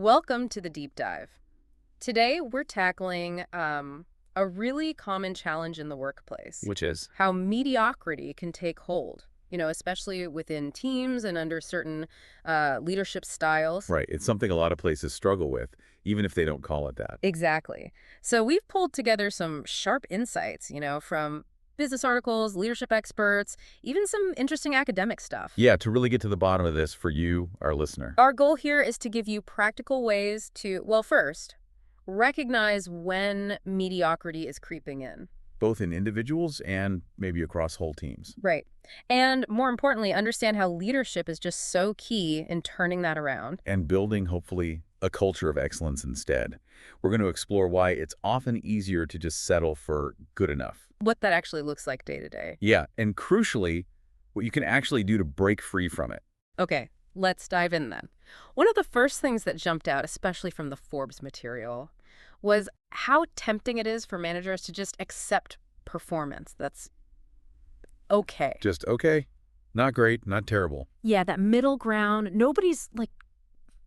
Welcome to the deep dive. Today, we're tackling a really common challenge in the workplace, Which is, how mediocrity can take hold, especially within teams and under certain leadership styles. right, it's something a lot of places struggle with, even if they don't call it that. Exactly. So we've pulled together some sharp insights, from business articles, leadership experts, even some interesting academic stuff. Yeah, to really get to the bottom of this for you, our listener. Our goal here is to give you practical ways to, well, first, recognize when mediocrity is creeping in. Both in individuals and maybe across whole teams. Right. And more importantly, understand how leadership is just so key in turning that around. And building, hopefully, a culture of excellence instead. We're going to explore why it's often easier to just settle for good enough. What that actually looks like day to day. Yeah, and crucially, what you can actually do to break free from it. Okay, let's dive in then. One of the first things that jumped out, especially from the Forbes material, was how tempting it is for managers to just accept performance that's okay. Just, okay, not great, not terrible. Yeah, that middle ground. Nobody's like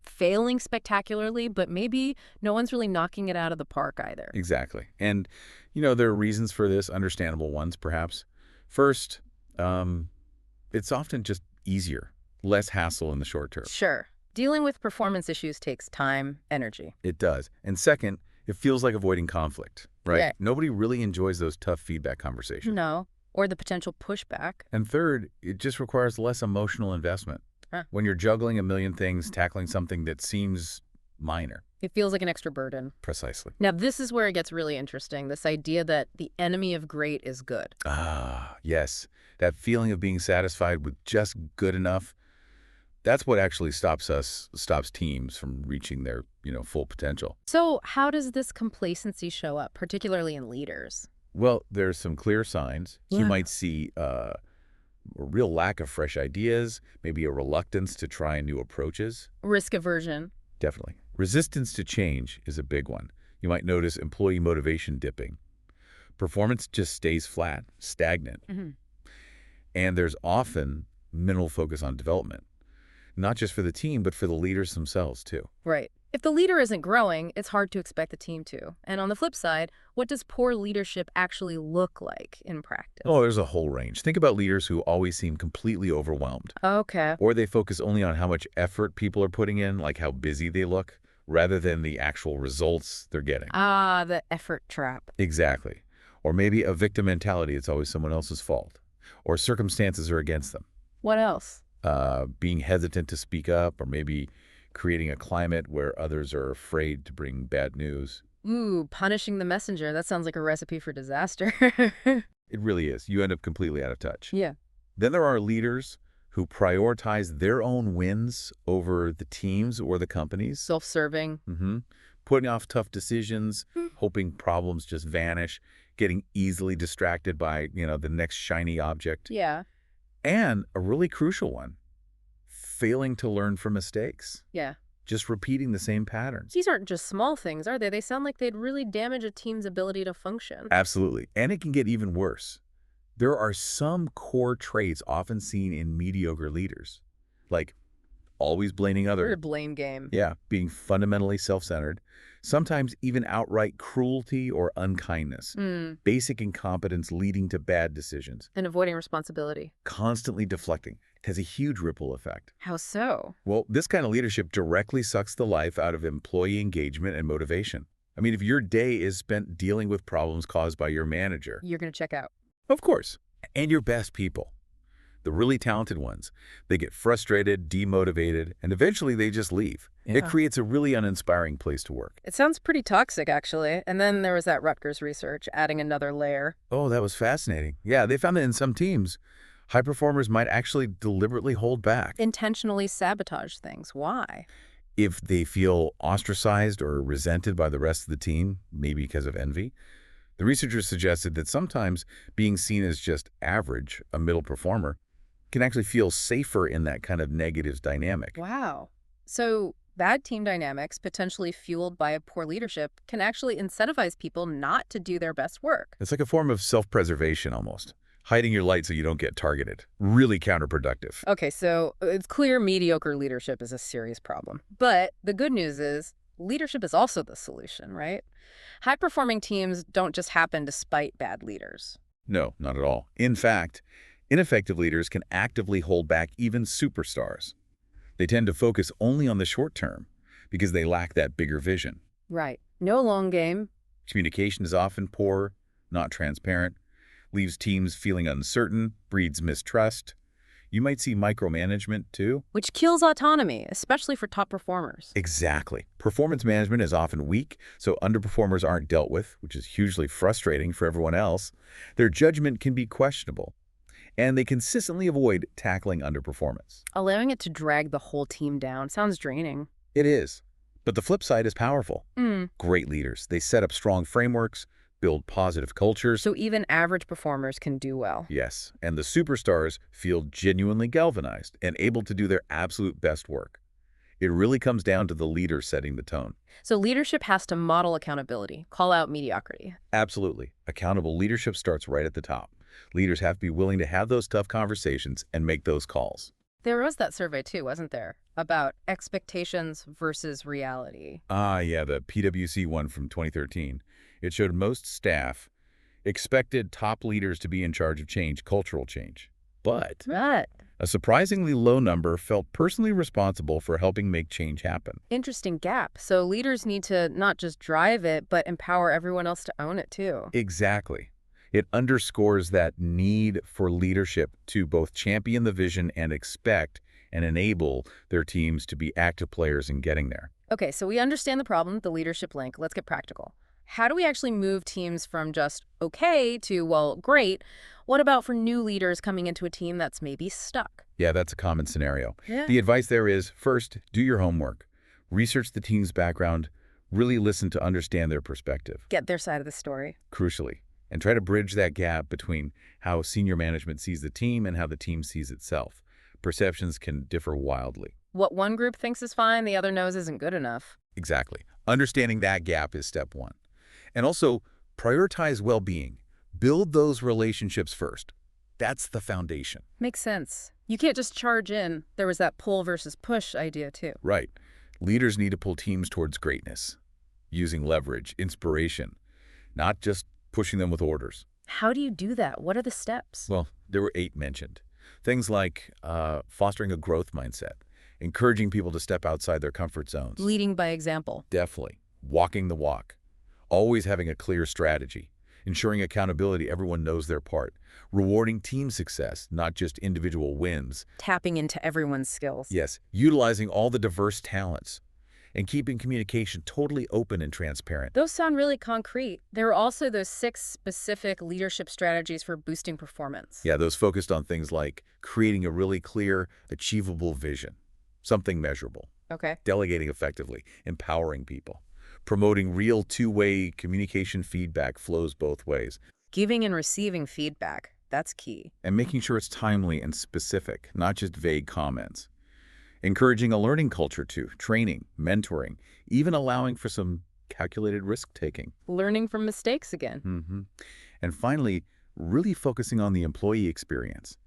failing spectacularly, but maybe no one's really knocking it out of the park either. Exactly. And, there are reasons for this, understandable ones, perhaps. First, it's often just easier, less hassle in the short term. Sure. Dealing with performance issues takes time, energy. It does. And second, it feels like avoiding conflict, right? Yeah. Nobody really enjoys those tough feedback conversations. No. Or the potential pushback. And third, it just requires less emotional investment. Huh. When you're juggling a million things, tackling something that seems minor. It feels like an extra burden. Precisely. Now, this is where it gets really interesting, this idea that the enemy of great is good. Ah, yes. That feeling of being satisfied with just good enough, that's what actually stops teams from reaching their, full potential. So how does this complacency show up, particularly in leaders? Well, there's some clear signs. You Yeah. might see a real lack of fresh ideas, maybe a reluctance to try new approaches. Risk aversion. Definitely. Resistance to change is a big one. You might notice employee motivation dipping. Performance just stays flat, stagnant. Mhm. And there's often minimal focus on development, not just for the team, but for the leaders themselves, too. Right. If the leader isn't growing, it's hard to expect the team to. And on the flip side, what does poor leadership actually look like in practice? Oh, there's a whole range. Think about leaders who always seem completely overwhelmed, Okay. or they focus only on how much effort people are putting in, like how busy they look, rather than the actual results they're getting. Ah, the effort trap. Exactly. Or maybe a victim mentality, it's always someone else's fault, or circumstances are against them. What else? Being hesitant to speak up, or maybe creating a climate where others are afraid to bring bad news. Ooh, punishing the messenger. That sounds like a recipe for disaster. It really is. You end up completely out of touch. Yeah. Then there are leaders who prioritize their own wins over the teams or the companies. Self-serving. Putting off tough decisions, Hmm. hoping problems just vanish, getting easily distracted by, the next shiny object. Yeah. And a really crucial one, failing to learn from mistakes. Yeah. Just repeating the same patterns. These aren't just small things, are they? They sound like they'd really damage a team's ability to function. Absolutely. And it can get even worse. There are some core traits often seen in mediocre leaders, like always blaming We're a others. blame game. Yeah, being fundamentally self-centered, sometimes even outright cruelty or unkindness, basic incompetence leading to bad decisions, And avoiding responsibility. constantly deflecting. It has a huge ripple effect. How so? Well, this kind of leadership directly sucks the life out of employee engagement and motivation. I mean, if your day is spent dealing with problems caused by your manager, You're going to check out. of course, and your best people, the really talented ones, they get frustrated, demotivated, and eventually they just leave. It Yeah. creates a really uninspiring place to work. It sounds pretty toxic, actually. And then there was that Rutgers research, adding another layer. Oh, that was fascinating. Yeah, they found that in some teams, high performers might actually deliberately hold back Intentionally sabotage things. Why? if they feel ostracized or resented by the rest of the team, maybe because of envy. The researchers suggested that sometimes being seen as just average, a middle performer, can actually feel safer in that kind of negative dynamic. Wow. So bad team dynamics, potentially fueled by a poor leadership, can actually incentivize people not to do their best work. It's like a form of self-preservation almost. hiding your light so you don't get targeted. Really counterproductive. Okay, so it's clear mediocre leadership is a serious problem. But the good news is leadership is also the solution, right? High-performing teams don't just happen despite bad leaders. No, not at all. In fact, ineffective leaders can actively hold back even superstars. They tend to focus only on the short term because they lack that bigger vision. Right. No long game. Communication is often poor, not transparent, leaves teams feeling uncertain, breeds mistrust. You might see micromanagement too. Which kills autonomy, especially for top performers. Exactly. Performance management is often weak, so underperformers aren't dealt with, which is hugely frustrating for everyone else. Their judgment can be questionable, and they consistently avoid tackling underperformance. Allowing it to drag the whole team down sounds draining. It is. But the flip side is powerful. Great leaders. They set up strong frameworks, build positive cultures. So even average performers can do well. Yes, and the superstars feel genuinely galvanized and able to do their absolute best work. It really comes down to the leader setting the tone. So leadership has to model accountability, call out mediocrity. Absolutely. Accountable leadership starts right at the top. Leaders have to be willing to have those tough conversations and make those calls. There was that survey too, wasn't there? About expectations versus reality. Yeah, the PwC one from 2013. It showed most staff expected top leaders to be in charge of change, cultural change. But Right. a surprisingly low number felt personally responsible for helping make change happen. Interesting gap. So leaders need to not just drive it, but empower everyone else to own it too. Exactly. It underscores that need for leadership to both champion the vision and expect and enable their teams to be active players in getting there. Okay, so we understand the problem, the leadership link. Let's get practical. How do we actually move teams from just okay to, well, great? What about for new leaders coming into a team that's maybe stuck? Yeah, that's a common scenario. Yeah. The advice there is, first, do your homework. Research the team's background. Really listen to understand their perspective, Get their side of the story. crucially. And try to bridge that gap between how senior management sees the team and how the team sees itself. Perceptions can differ wildly. What one group thinks is fine, the other knows isn't good enough. Exactly. Understanding that gap is step one. And also, prioritize well-being. Build those relationships first. That's the foundation. Makes sense. You can't just charge in. There was that pull versus push idea too. Right. Leaders need to pull teams towards greatness, using leverage, inspiration, not just pushing them with orders. How do you do that? What are the steps? Well, there were 8 mentioned. Things like fostering a growth mindset, encouraging people to step outside their comfort zones. Leading by example. Definitely. Walking the walk. Always having a clear strategy. Ensuring accountability, everyone knows their part. Rewarding team success, not just individual wins. Tapping into everyone's skills. Yes, utilizing all the diverse talents. And keeping communication totally open and transparent. Those sound really concrete. There are also those 6 specific leadership strategies for boosting performance. Yeah, those focused on things like creating a really clear, achievable vision. Something measurable. Okay. Delegating effectively. Empowering people. Promoting real two-way communication feedback flows both ways. Giving and receiving feedback. That's key. And making sure it's timely and specific, not just vague comments. Encouraging a learning culture too, training, mentoring, even allowing for some calculated risk-taking. Learning from mistakes again. And finally, really focusing on the employee experience.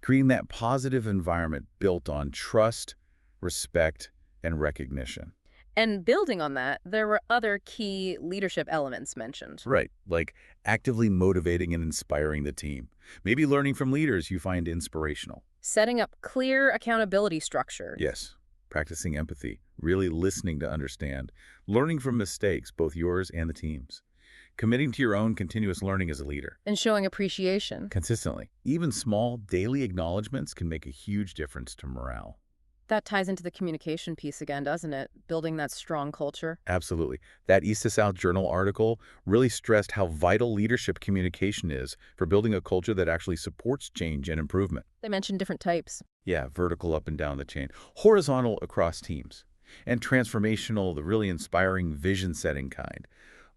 Creating that positive environment built on trust, respect, and recognition. And building on that, there were other key leadership elements mentioned. Right, like actively motivating and inspiring the team. Maybe learning from leaders you find inspirational. Setting up clear accountability structures. Yes, practicing empathy, really listening to understand, learning from mistakes, both yours and the team's. Committing to your own continuous learning as a leader. And showing appreciation. Consistently. Even small daily acknowledgments can make a huge difference to morale. That ties into the communication piece again, doesn't it? Building that strong culture. Absolutely. That East to South Journal article really stressed how vital leadership communication is for building a culture that actually supports change and improvement. They mentioned different types. Yeah, vertical up and down the chain, horizontal across teams, and transformational, the really inspiring vision-setting kind.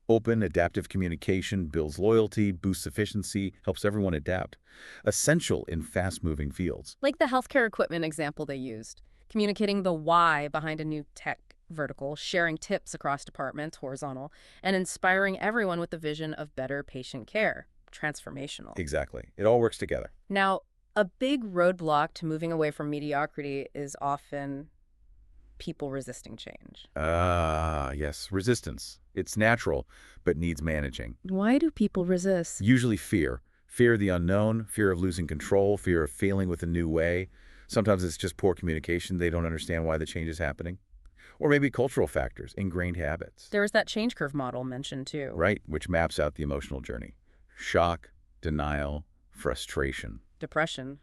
Open, adaptive communication builds loyalty, boosts efficiency, helps everyone adapt. Essential in fast-moving fields. Like the healthcare equipment example they used. Communicating the why behind a new tech, vertical, sharing tips across departments, horizontal, and inspiring everyone with the vision of better patient care, transformational. Exactly. It all works together. Now, a big roadblock to moving away from mediocrity is often people resisting change. Ah, yes, resistance. It's natural, but needs managing. Why do people resist? Usually fear. Fear of the unknown, fear of losing control, fear of failing with a new way. Sometimes it's just poor communication. They don't understand why the change is happening. Or maybe cultural factors, ingrained habits, There was that change curve model mentioned too. right? Which maps out the emotional journey. Shock, denial, frustration. Depression,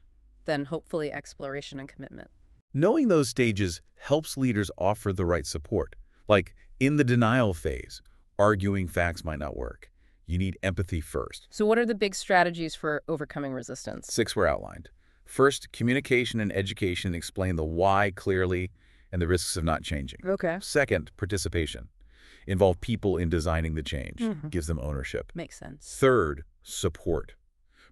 then hopefully exploration and commitment. Knowing those stages helps leaders offer the right support. Like in the denial phase, arguing facts might not work. You need empathy first. So what are the big strategies for overcoming resistance? 6 were outlined. First, communication and education explain the why clearly and the risks of not changing. Okay. Second, participation. Involve people in designing the change. Gives them ownership. Makes sense. Third, support.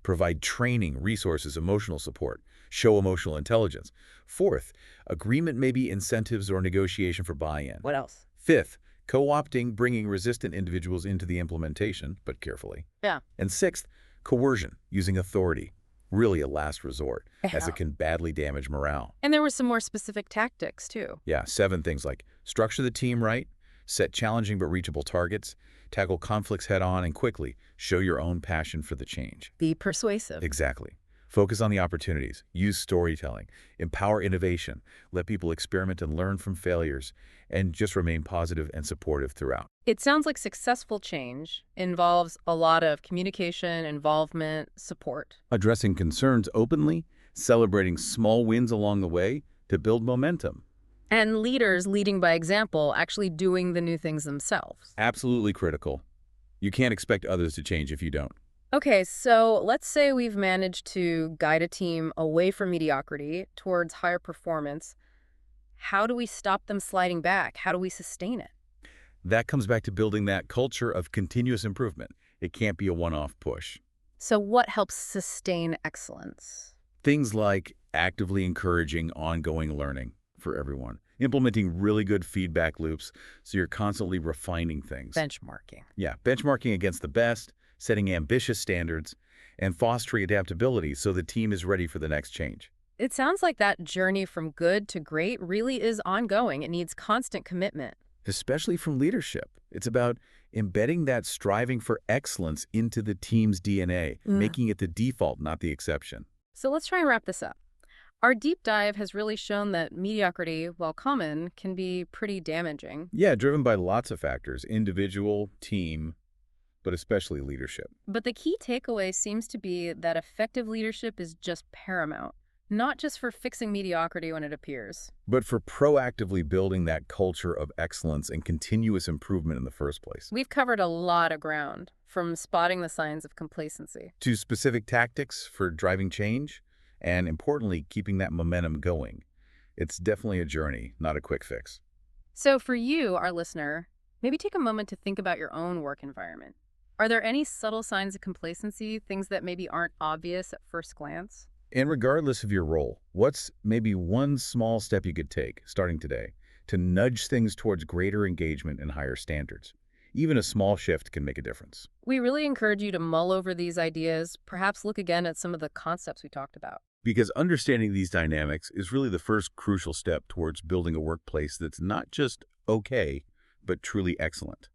Provide training, resources, emotional support. Show emotional intelligence. Fourth, agreement may be incentives or negotiation for buy-in. What else? Fifth, co-opting, bringing resistant individuals into the implementation, but carefully. Yeah. And sixth, coercion, using authority. Really a last resort, as Yeah. it can badly damage morale. And there were some more specific tactics too. Yeah, 7 things like structure the team right, set challenging but reachable targets, tackle conflicts head-on and quickly, show your own passion for the change. Be persuasive. Exactly. Focus on the opportunities, use storytelling, empower innovation, let people experiment and learn from failures, and just remain positive and supportive throughout. It sounds like successful change involves a lot of communication, involvement, support. Addressing concerns openly, celebrating small wins along the way to build momentum. And leaders leading by example, actually doing the new things themselves. Absolutely critical. You can't expect others to change if you don't. Okay, so let's say we've managed to guide a team away from mediocrity towards higher performance. How do we stop them sliding back? How do we sustain it? That comes back to building that culture of continuous improvement. It can't be a one-off push. So what helps sustain excellence? Things like actively encouraging ongoing learning for everyone, implementing really good feedback loops so you're constantly refining things. Benchmarking. Yeah, benchmarking against the best, setting ambitious standards, and fostering adaptability so the team is ready for the next change. It sounds like that journey from good to great really is ongoing. It needs constant commitment. Especially from leadership. It's about embedding that striving for excellence into the team's DNA, making it the default, not the exception. So let's try and wrap this up. Our deep dive has really shown that mediocrity, while common, can be pretty damaging. Yeah, driven by lots of factors, individual, team, but especially leadership. But the key takeaway seems to be that effective leadership is just paramount, not just for fixing mediocrity when it appears. But for proactively building that culture of excellence and continuous improvement in the first place. We've covered a lot of ground, from spotting the signs of complacency. To specific tactics for driving change, and importantly, keeping that momentum going. It's definitely a journey, not a quick fix. So for you, our listener, maybe take a moment to think about your own work environment. Are there any subtle signs of complacency, things that maybe aren't obvious at first glance? And regardless of your role, what's maybe one small step you could take, starting today, to nudge things towards greater engagement and higher standards? Even a small shift can make a difference. We really encourage you to mull over these ideas, perhaps look again at some of the concepts we talked about. Because understanding these dynamics is really the first crucial step towards building a workplace that's not just okay, but truly excellent.